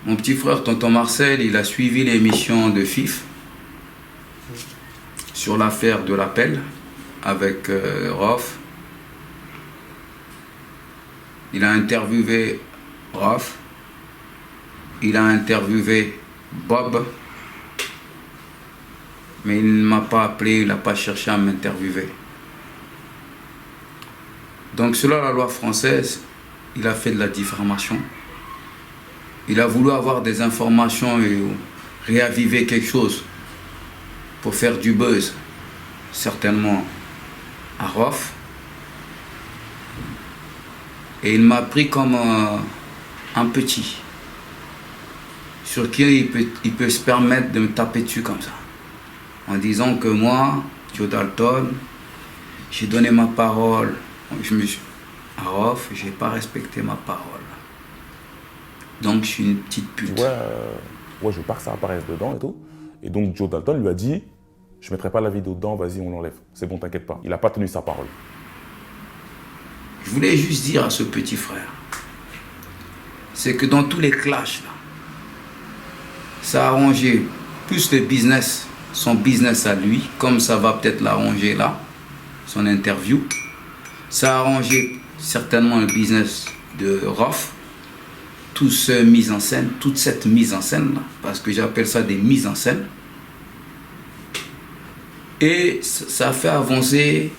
Mon petit frère, tonton Marcel, il a suivi l'émission de FIF sur l'affaire de l'appel avec Rof. Il a interviewé Rof. Il a interviewé Bob. Mais il ne m'a pas appelé, il n'a pas cherché à m'interviewer. Donc selon la loi française, il a fait de la diffamation. Il a voulu avoir des informations et réaviver quelque chose pour faire du buzz, certainement à Rof. Et il m'a pris comme un petit, sur qui il peut se permettre de me taper dessus comme ça, en disant que moi, Joe Dalton, j'ai donné ma parole à Rof, je n'ai pas respecté ma parole. Donc je suis une petite pute. Ouais, je veux pas que ça apparaisse dedans et tout. Et donc Joe Dalton lui a dit, je mettrai pas la vidéo dedans, vas-y on l'enlève. C'est bon, t'inquiète pas. Il n'a pas tenu sa parole. Je voulais juste dire à ce petit frère, c'est que dans tous les clashs là, ça a arrangé plus le business, son business à lui, comme ça va peut-être l'arranger là, son interview. Ça a arrangé certainement le business de Rof. Toute cette mise en scène là, parce que j'appelle ça des mises en scène. Et ça a fait avancer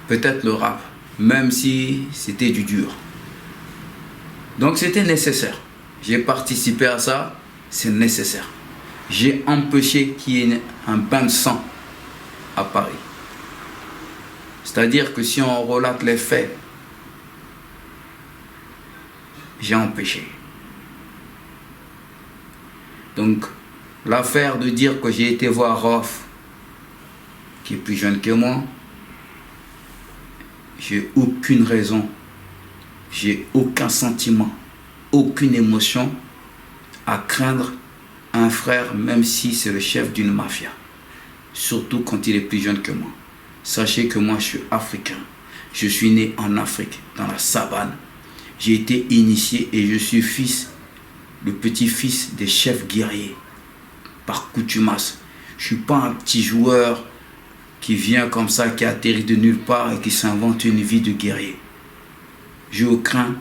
peut-être le rap, même si c'était du dur. Donc c'était nécessaire. J'ai participé à ça, c'est nécessaire. J'ai empêché qu'il y ait un bain de sang à Paris. C'est-à-dire que si on relate les faits, j'ai empêché. Donc, l'affaire de dire que j'ai été voir Rof, qui est plus jeune que moi, j'ai aucune raison, j'ai aucun sentiment, aucune émotion à craindre un frère, même si c'est le chef d'une mafia. Surtout quand il est plus jeune que moi. Sachez que moi, je suis africain. Je suis né en Afrique, dans la savane. J'ai été initié et je suis le petit-fils des chefs guerriers, par coutumasse. Je ne suis pas un petit joueur qui vient comme ça, qui atterrit de nulle part et qui s'invente une vie de guerrier. Je ne crains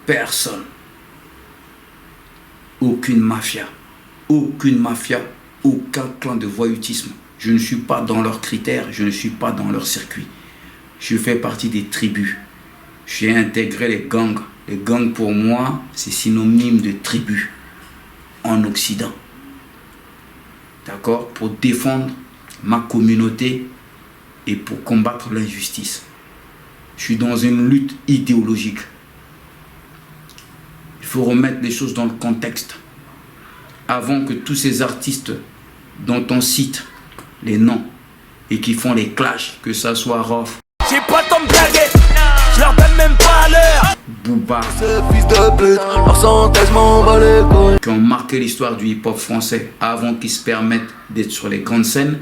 personne. Aucune mafia, aucun clan de voyoutisme. Je ne suis pas dans leurs critères, je ne suis pas dans leur circuit. Je fais partie des tribus. J'ai intégré les gangs. Les gangs pour moi, c'est synonyme de tribu en Occident. D'accord? Pour défendre ma communauté et pour combattre l'injustice. Je suis dans une lutte idéologique. Il faut remettre les choses dans le contexte. Avant que tous ces artistes dont on cite les noms et qui font les clashs, que ça soit Rof, j'ai pas tant de blaguer, je leur donne même pas l'heure. Booba, Fils de pute, leur synthèse m'en bat les couilles. Qui ont marqué l'histoire du hip-hop français avant qu'ils se permettent d'être sur les grandes scènes.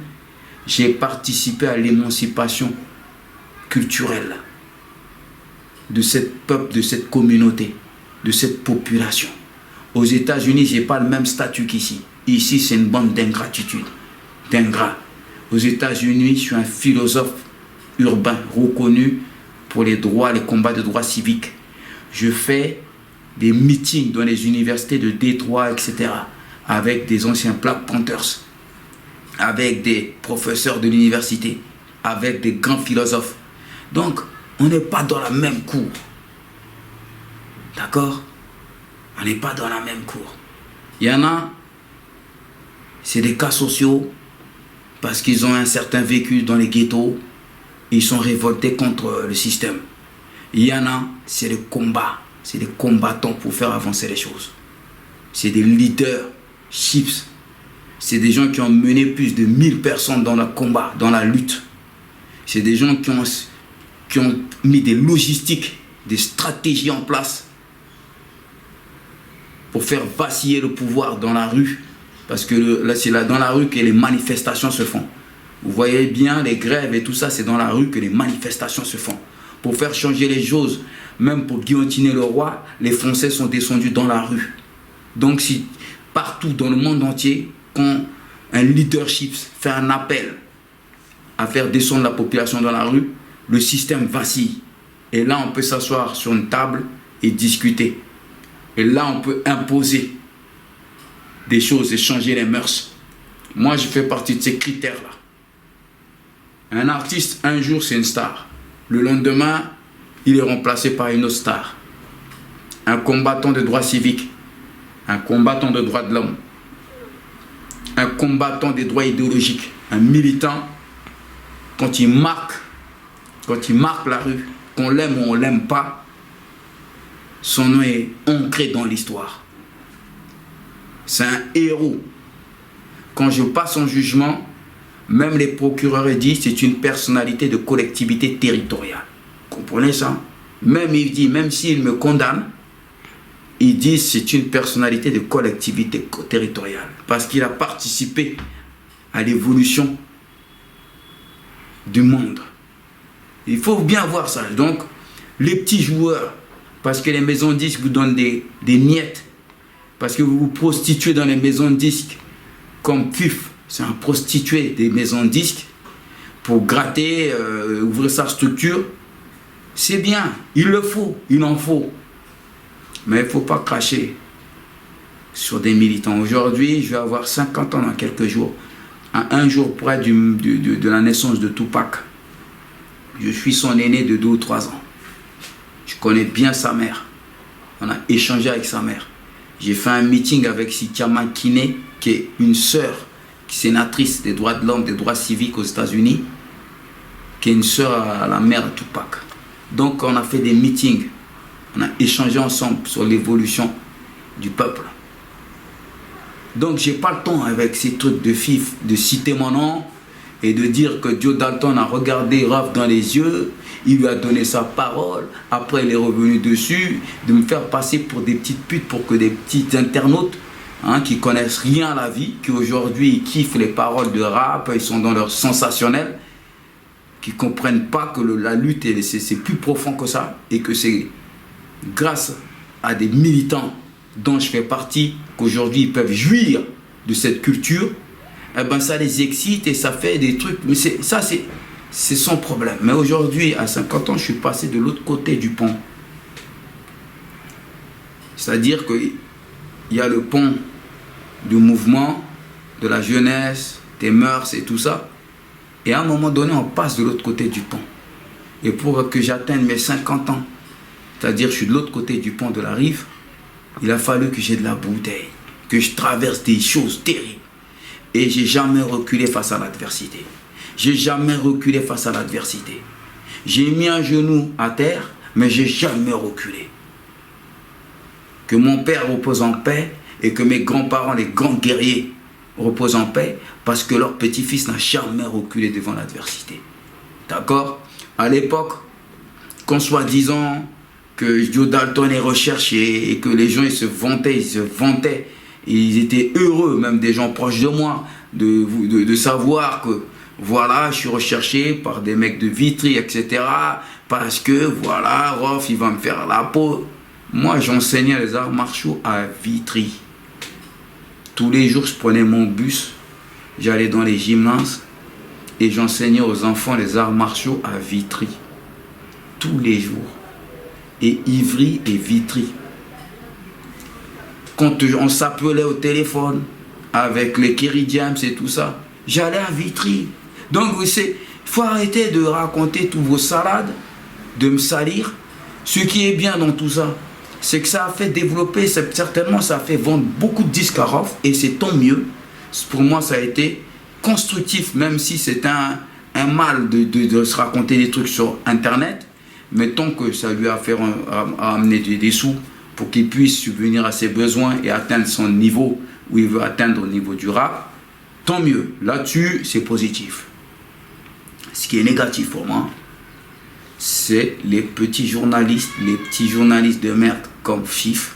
J'ai participé à l'émancipation culturelle de cette peuple, de cette communauté, de cette population. Aux États-Unis, je n'ai pas le même statut qu'ici. Ici, c'est une bande d'ingratitude, d'ingrats. Aux États-Unis, je suis un philosophe urbain reconnu pour les droits, les combats de droits civiques. Je fais des meetings dans les universités de Détroit, etc. avec des anciens Black Panthers, avec des professeurs de l'université, avec des grands philosophes. Donc, on n'est pas dans la même cour. D'accord? On n'est pas dans la même cour. Il y en a, c'est des cas sociaux, parce qu'ils ont un certain vécu dans les ghettos, et ils sont révoltés contre le système. Il y en a, c'est le combat, c'est des combattants pour faire avancer les choses. C'est des leaders, chips. C'est des gens qui ont mené plus de 1000 personnes dans le combat, dans la lutte. C'est des gens qui ont mis des logistiques, des stratégies en place pour faire vaciller le pouvoir dans la rue. Parce que là, c'est dans la rue que les manifestations se font. Vous voyez bien, les grèves et tout ça, c'est dans la rue que les manifestations se font. Pour faire changer les choses. même pour guillotiner le roi, les Français sont descendus dans la rue. Donc si partout dans le monde entier, quand un leadership fait un appel à faire descendre la population dans la rue, le système vacille. Et là, on peut s'asseoir sur une table et discuter. Et là, on peut imposer des choses et changer les mœurs. Moi, je fais partie de ces critères-là. Un artiste, un jour, c'est une star. Le lendemain, il est remplacé par une autre star. Un combattant de droits civiques, un combattant de droits de l'homme, un combattant des droits idéologiques, un militant, quand il marque la rue, qu'on l'aime ou on ne l'aime pas, son nom est ancré dans l'histoire. C'est un héros. Quand je passe en jugement, même les procureurs disent que c'est une personnalité de collectivité territoriale. Vous comprenez ça? Même il dit, même s'il me condamne, ils disent que c'est une personnalité de collectivité territoriale. Parce qu'il a participé à l'évolution du monde. Il faut bien voir ça. Donc, les petits joueurs, parce que les maisons de disques vous donnent des miettes, parce que vous vous prostituez dans les maisons de disques, comme FIF, c'est un prostitué des maisons de disques, pour gratter, ouvrir sa structure, c'est bien, il le faut, il en faut. Mais il ne faut pas cracher sur des militants. Aujourd'hui, je vais avoir 50 ans dans quelques jours. À un jour près de la naissance de Tupac. Je suis son aîné de 2 ou 3 ans. Je connais bien sa mère. On a échangé avec sa mère. J'ai fait un meeting avec Sikiama Kine, qui est une sœur, sénatrice des droits de l'homme, des droits civiques aux États-Unis, qui est une sœur à la mère de Tupac. Donc on a fait des meetings. On a échangé ensemble sur l'évolution du peuple. Donc j'ai pas le temps avec ces trucs de fif, de citer mon nom et de dire que Joe Dalton a regardé Raph dans les yeux, il lui a donné sa parole, après il est revenu dessus, de me faire passer pour des petites putes, pour que des petits internautes qui connaissent rien à la vie, qui aujourd'hui kiffent les paroles de rap, ils sont dans leur sensationnel, qui comprennent pas que la lutte c'est plus profond que ça, et que c'est grâce à des militants dont je fais partie, qu'aujourd'hui ils peuvent jouir de cette culture, eh ben ça les excite et ça fait des trucs, mais c'est son problème. Mais aujourd'hui, à 50 ans, je suis passé de l'autre côté du pont. C'est-à-dire qu'il y a le pont du mouvement, de la jeunesse, des mœurs et tout ça, et à un moment donné, on passe de l'autre côté du pont. Et pour que j'atteigne mes 50 ans, c'est-à-dire je suis de l'autre côté du pont de la rive, il a fallu que j'ai de la bouteille, que je traverse des choses terribles. Et j'ai jamais reculé face à l'adversité. J'ai jamais reculé face à l'adversité. J'ai mis un genou à terre, mais j'ai jamais reculé. Que mon père repose en paix et que mes grands-parents, les grands guerriers, reposent en paix parce que leur petit-fils n'a jamais reculé devant l'adversité. D'accord? À l'époque, qu'on soit disant que Joe Dalton est recherché et que les gens ils se vantaient, ils étaient heureux, même des gens proches de moi, de savoir que voilà, je suis recherché par des mecs de Vitry, etc. Parce que voilà, Rof, il va me faire la peau. Moi, j'enseignais les arts martiaux à Vitry. Tous les jours, je prenais mon bus, j'allais dans les gymnases et j'enseignais aux enfants les arts martiaux à Vitry. Tous les jours. Et Ivry et Vitry. Quand on s'appelait au téléphone avec les Kerry James et tout ça, j'allais à Vitry. Donc, il faut arrêter de raconter tous vos salades, de me salir. Ce qui est bien dans tout ça, c'est que ça a fait développer, certainement ça a fait vendre beaucoup de disques à Rof, et c'est tant mieux. Pour moi, ça a été constructif, même si c'est un mal de se raconter des trucs sur Internet, mais tant que ça lui a fait amener des sous pour qu'il puisse subvenir à ses besoins et atteindre son niveau où il veut atteindre au niveau du rap, tant mieux. Là-dessus, c'est positif. Ce qui est négatif pour moi, c'est les petits journalistes de merde comme FIF,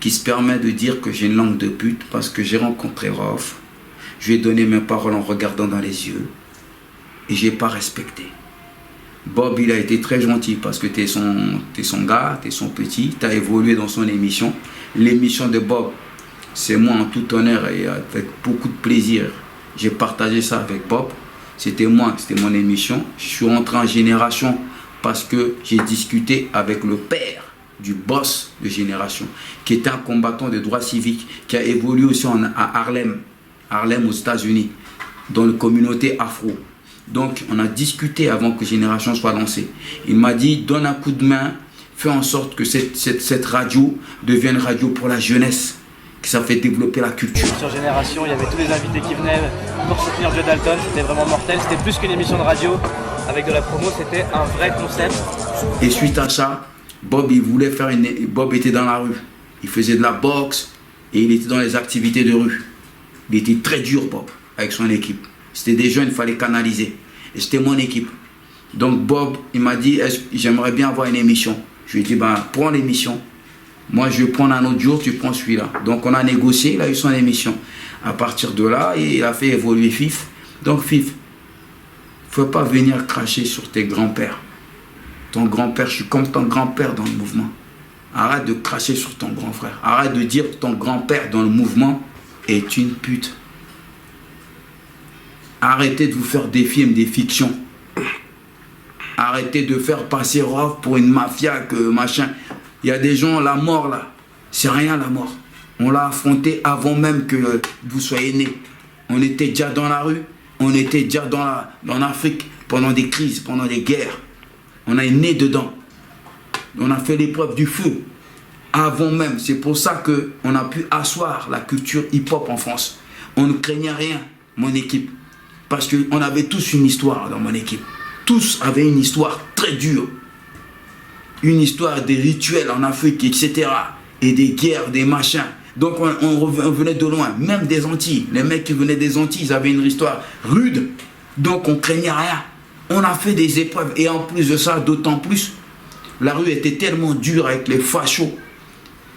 qui se permet de dire que j'ai une langue de pute parce que j'ai rencontré Rof, je lui ai donné mes paroles en regardant dans les yeux, et je n'ai pas respecté. Bob, il a été très gentil parce que tu es son gars, tu es son petit, tu as évolué dans son émission. L'émission de Bob, c'est moi en tout honneur et avec beaucoup de plaisir. J'ai partagé ça avec Bob. C'était moi, c'était mon émission. Je suis rentré en Génération parce que j'ai discuté avec le père du boss de Génération, qui était un combattant de droits civiques, qui a évolué aussi à Harlem aux États-Unis, dans la communauté afro. Donc, on a discuté avant que Génération soit lancée. Il m'a dit, donne un coup de main, fais en sorte que cette radio devienne radio pour la jeunesse, que ça fait développer la culture. Sur Génération, il y avait tous les invités qui venaient pour soutenir Joe Dalton. C'était vraiment mortel. C'était plus qu'une émission de radio avec de la promo. C'était un vrai concept. Et suite à ça, Bob, il voulait faire Bob était dans la rue. Il faisait de la boxe et il était dans les activités de rue. Il était très dur, Bob, avec son équipe. C'était des jeunes, il fallait canaliser. Et c'était mon équipe. Donc Bob, il m'a dit, j'aimerais bien avoir une émission. Je lui ai dit, prends l'émission. Moi, je vais prendre un autre jour, tu prends celui-là. Donc on a négocié, il a eu son émission. À partir de là, il a fait évoluer FIF. Donc FIF, il ne faut pas venir cracher sur tes grands-pères. Ton grand-père, je suis comme ton grand-père dans le mouvement. Arrête de cracher sur ton grand frère. Arrête de dire que ton grand-père dans le mouvement est une pute. Arrêtez de vous faire des films, des fictions. Arrêtez de faire passer Rof pour une mafia, que machin. Il y a des gens, la mort là, c'est rien la mort. On l'a affronté avant même que vous soyez nés. On était déjà dans la rue, on était déjà dans l'Afrique pendant des crises, pendant des guerres. On est né dedans. On a fait l'épreuve du feu avant même. C'est pour ça qu'on a pu asseoir la culture hip-hop en France. On ne craignait rien, mon équipe. Parce qu'on avait tous une histoire dans mon équipe. Tous avaient une histoire très dure. Une histoire des rituels en Afrique, etc. Et des guerres, des machins. Donc on venait de loin, même des Antilles. Les mecs qui venaient des Antilles, ils avaient une histoire rude. Donc on craignait rien. On a fait des épreuves. Et en plus de ça, d'autant plus, la rue était tellement dure avec les fachos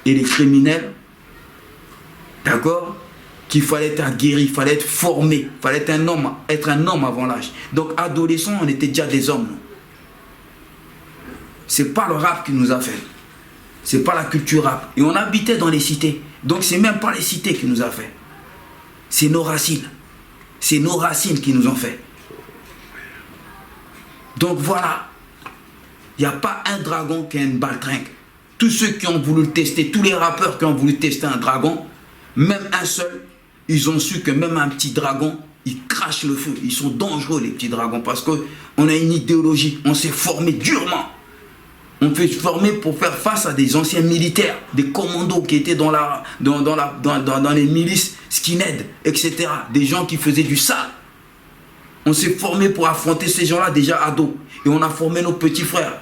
et les criminels. D'accord ? Qu'il fallait être aguerri, il fallait être formé, il fallait être un homme avant l'âge. Donc adolescents, on était déjà des hommes. C'est pas le rap qui nous a fait. C'est pas la culture rap. Et on habitait dans les cités. Donc c'est même pas les cités qui nous a fait. C'est nos racines. C'est nos racines qui nous ont fait. Donc voilà. Il n'y a pas un dragon qui a une baltringue. Tous ceux qui ont voulu le tester, tous les rappeurs qui ont voulu tester un dragon, même un seul, ils ont su que même un petit dragon, il crache le feu. Ils sont dangereux, les petits dragons, parce qu'on a une idéologie. On s'est formé durement. On s'est formé pour faire face à des anciens militaires, des commandos qui étaient dans les milices skinhead, etc. Des gens qui faisaient du sale. On s'est formé pour affronter ces gens-là déjà ados. Et on a formé nos petits frères.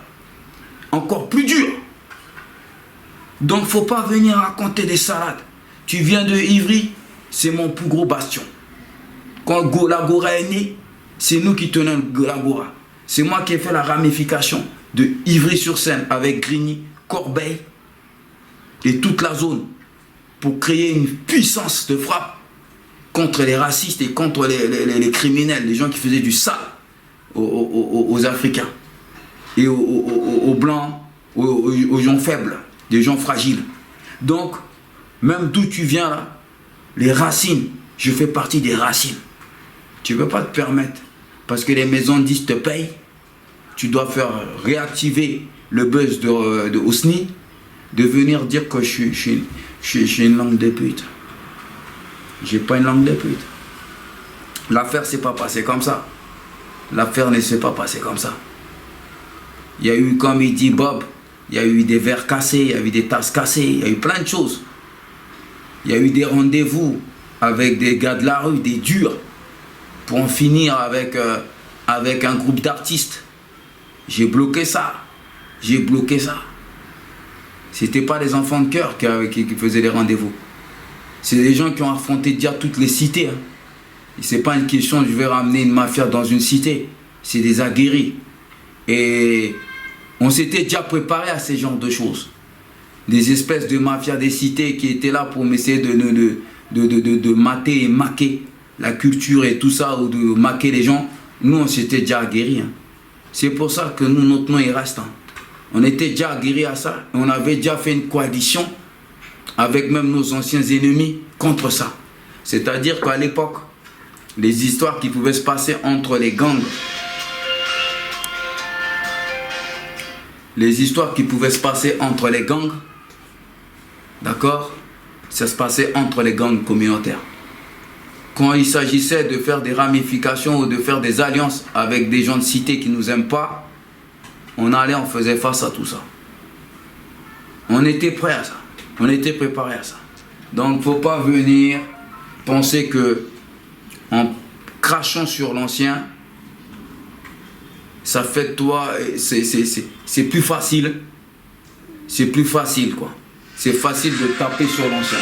Encore plus durs. Donc, il ne faut pas venir raconter des salades. Tu viens de Ivry, c'est mon plus gros bastion. Quand l'Agora est né, c'est nous qui tenons l'Agora. C'est moi qui ai fait la ramification de Ivry-sur-Seine avec Grigny, Corbeil et toute la zone pour créer une puissance de frappe contre les racistes et contre les criminels, les gens qui faisaient du sale aux Africains et aux Blancs, aux gens faibles, des gens fragiles. Donc, même d'où tu viens là, les racines, je fais partie des racines. Tu ne peux pas te permettre, parce que les maisons de disques te payent, tu dois faire réactiver le buzz de Osni, de venir dire que je suis une langue de pute. J'ai pas une langue de pute. L'affaire s'est pas passée comme ça. L'affaire ne s'est pas passée comme ça. Il y a eu, comme il dit Bob, il y a eu des verres cassés, il y a eu des tasses cassées, il y a eu plein de choses. Il y a eu des rendez-vous avec des gars de la rue, des durs, pour en finir avec un groupe d'artistes. J'ai bloqué ça. J'ai bloqué ça. C'était pas des enfants de cœur qui faisaient les rendez-vous. C'est des gens qui ont affronté déjà toutes les cités. Hein. C'est pas une question de je vais ramener une mafia dans une cité. C'est des aguerris. Et on s'était déjà préparé à ces genres de choses. Des espèces de mafias des cités qui étaient là pour essayer de mater et maquer la culture et tout ça, ou de maquer les gens. Nous, on s'était déjà aguerris. Hein. C'est pour ça que nous, notre nom, il reste. Hein. On était déjà aguerris à ça. On avait déjà fait une coalition avec même nos anciens ennemis contre ça. C'est-à-dire qu'à l'époque, les histoires qui pouvaient se passer entre les gangs, d'accord, ça se passait entre les gangs communautaires. Quand il s'agissait de faire des ramifications ou de faire des alliances avec des gens de cité qui ne nous aiment pas, on faisait face à tout ça. On était prêts à ça. On était préparés à ça. Donc, il ne faut pas venir penser que en crachant sur l'ancien, ça fait de toi, c'est plus facile. C'est plus facile, quoi. C'est facile de taper sur l'ancien.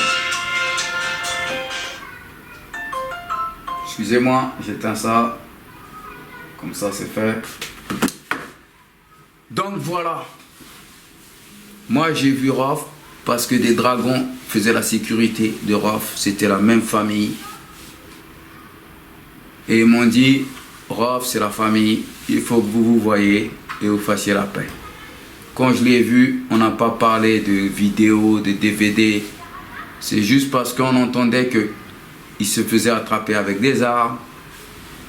Excusez-moi, j'éteins ça. Comme ça, c'est fait. Donc, voilà. Moi, j'ai vu Rof parce que des dragons faisaient la sécurité de Rof. C'était la même famille. Et ils m'ont dit, Rof, c'est la famille. Il faut que vous vous voyez et vous fassiez la paix. Quand je l'ai vu, on n'a pas parlé de vidéos, de DVD. C'est juste parce qu'on entendait qu'il se faisait attraper avec des armes.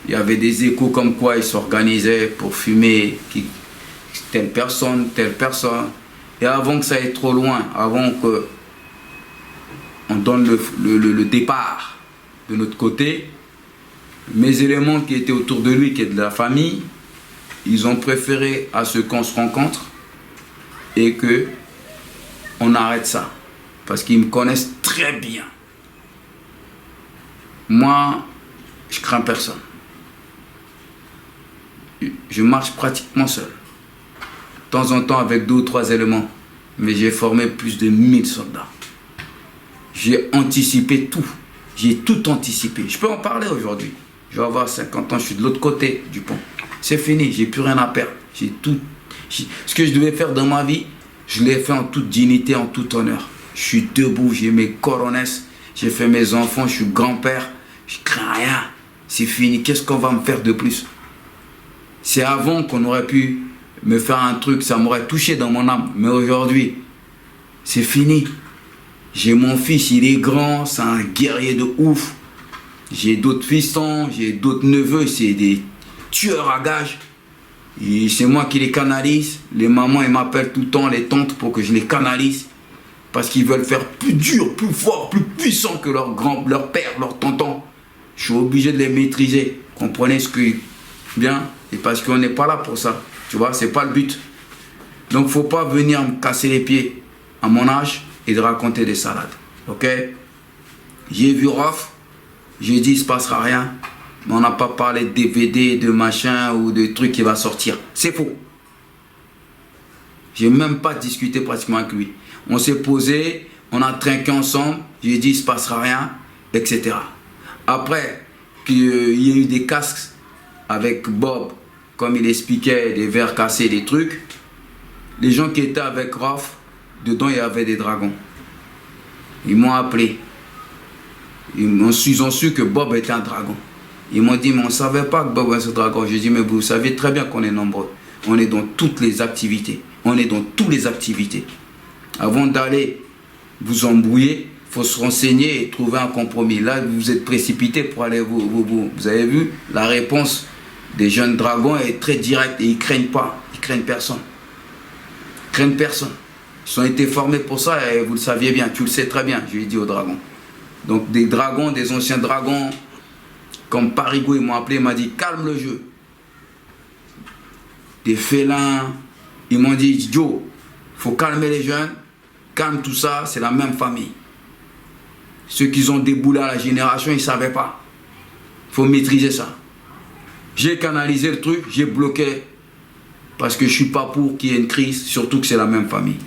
Il y avait des échos comme quoi ils s'organisaient pour fumer telle personne. Et avant que ça aille trop loin, avant qu'on donne le départ de notre côté, mes éléments qui étaient autour de lui, qui étaient de la famille, ils ont préféré à ce qu'on se rencontre et qu'on arrête ça. Parce qu'ils me connaissent très bien. Moi, je crains personne. Je marche pratiquement seul. De temps en temps avec 2 ou 3 éléments. Mais j'ai formé plus de 1000 soldats. J'ai anticipé tout. J'ai tout anticipé. Je peux en parler aujourd'hui. Je vais avoir 50 ans, je suis de l'autre côté du pont. C'est fini, j'ai plus rien à perdre. Ce que je devais faire dans ma vie, je l'ai fait en toute dignité, en tout honneur. Je suis debout, j'ai mes coronesses, j'ai fait mes enfants, je suis grand-père. Je crains rien. C'est fini. Qu'est-ce qu'on va me faire de plus? C'est avant qu'on aurait pu me faire un truc, ça m'aurait touché dans mon âme. Mais aujourd'hui, c'est fini. J'ai mon fils, il est grand, c'est un guerrier de ouf. J'ai d'autres fistons, j'ai d'autres neveux, c'est des tueurs à gages. C'est moi qui les canalise. Les mamans, elles m'appellent tout le temps, les tantes, pour que je les canalise. Parce qu'ils veulent faire plus dur, plus fort, plus puissant que leur père, leur tonton. Je suis obligé de les maîtriser. Comprenez ce que... Bien. Et parce qu'on n'est pas là pour ça. Tu vois, c'est pas le but. Donc, faut pas venir me casser les pieds à mon âge et de raconter des salades. Ok? J'ai vu Rof. J'ai dit, il se passera rien. Mais on n'a pas parlé de DVD, de machin ou de trucs qui va sortir. C'est faux. J'ai même pas discuté pratiquement avec lui. On s'est posé, on a trinqué ensemble. J'ai dit, il se passera rien, etc. Après qu'il y ait eu des casques avec Bob, comme il expliquait, des verres cassés, des trucs, les gens qui étaient avec Rof, dedans il y avait des dragons. Ils m'ont appelé. Ils ont su que Bob était un dragon. Ils m'ont dit, mais on ne savait pas que Bob était un dragon. J'ai dit, mais vous savez très bien qu'on est nombreux. On est dans toutes les activités. On est dans toutes les activités. Avant d'aller vous embrouiller, il faut se renseigner et trouver un compromis. Là, vous êtes précipité pour aller vous avez vu, la réponse des jeunes dragons est très directe et ils ne craignent pas. Ils craignent personne. Ils craignent personne. Ils ont été formés pour ça et vous le saviez bien. Tu le sais très bien, je lui ai dit aux dragons. Donc des dragons, des anciens dragons, comme Parigo, ils m'ont appelé, ils m'ont dit calme le jeu. Des félins, ils m'ont dit Joe, il faut calmer les jeunes, calme tout ça, c'est la même famille. Ceux qui ont déboulé à la génération, ils ne savaient pas. Il faut maîtriser ça. J'ai canalisé le truc, j'ai bloqué. Parce que je ne suis pas pour qu'il y ait une crise, surtout que c'est la même famille.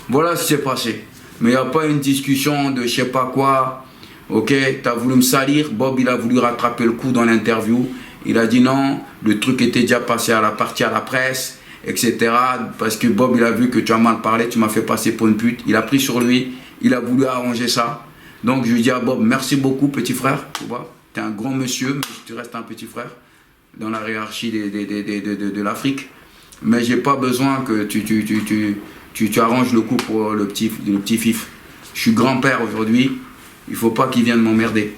Voilà ce qui s'est passé. Mais il n'y a pas une discussion de je ne sais pas quoi. Ok, tu as voulu me salir. Bob, il a voulu rattraper le coup dans l'interview. Il a dit non, le truc était déjà passé à la partie à la presse, etc. Parce que Bob, il a vu que tu as mal parlé, tu m'as fait passer pour une pute. Il a pris sur lui, il a voulu arranger ça. Donc je lui dis à Bob, merci beaucoup petit frère. Tu vois, tu es un grand monsieur, mais tu restes un petit frère dans la hiérarchie de l'Afrique. Mais j'ai pas besoin que tu arranges le coup pour le petit fif. Je suis grand-père aujourd'hui, il faut pas qu'il vienne m'emmerder.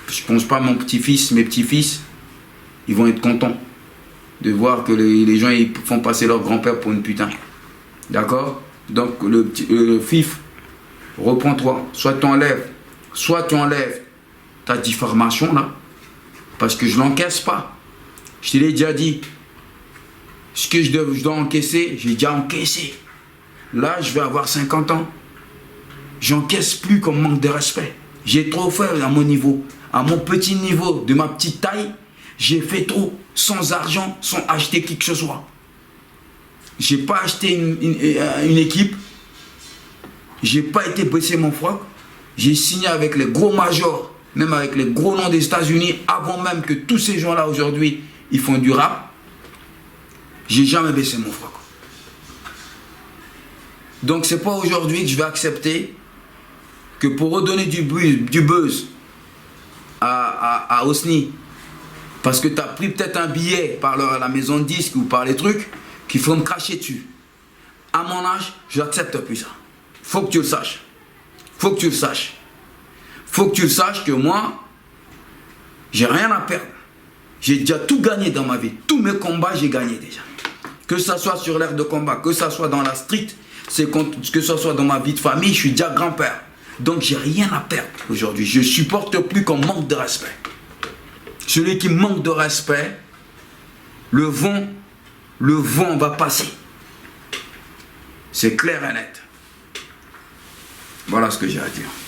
Je pense pas mon petit-fils, mes petits-fils, ils vont être contents de voir que les gens ils font passer leur grand-père pour une putain. D'accord? Donc le fif, reprends-toi, soit tu enlèves ta diffamation là, parce que je l'encaisse pas. Je te l'ai déjà dit. Ce que je dois encaisser, j'ai déjà encaissé. Là, je vais avoir 50 ans. J'encaisse plus comme manque de respect. J'ai trop fait à mon niveau. À mon petit niveau, de ma petite taille, j'ai fait trop. Sans argent, sans acheter qui que ce soit. J'ai pas acheté une équipe. J'ai pas été baisser mon froc. J'ai signé avec les gros majors, même avec les gros noms des États-Unis, avant même que tous ces gens-là aujourd'hui, ils font du rap. J'ai jamais baissé mon froc. Donc c'est pas aujourd'hui que je vais accepter que pour redonner du buzz à Osni, parce que tu as pris peut-être un billet par la maison de disques ou par les trucs, qu'il faut me cracher dessus. À mon âge, je n'accepte plus ça. Faut que tu le saches. Faut que tu le saches. Faut que tu le saches que moi, j'ai rien à perdre. J'ai déjà tout gagné dans ma vie. Tous mes combats, j'ai gagné déjà. Que ça soit sur l'aire de combat, que ça soit dans la street, que ça soit dans ma vie de famille, je suis déjà grand-père. Donc j'ai rien à perdre aujourd'hui. Je ne supporte plus qu'on manque de respect. Celui qui manque de respect, le vent va passer. C'est clair et net. Voilà ce que j'ai à dire.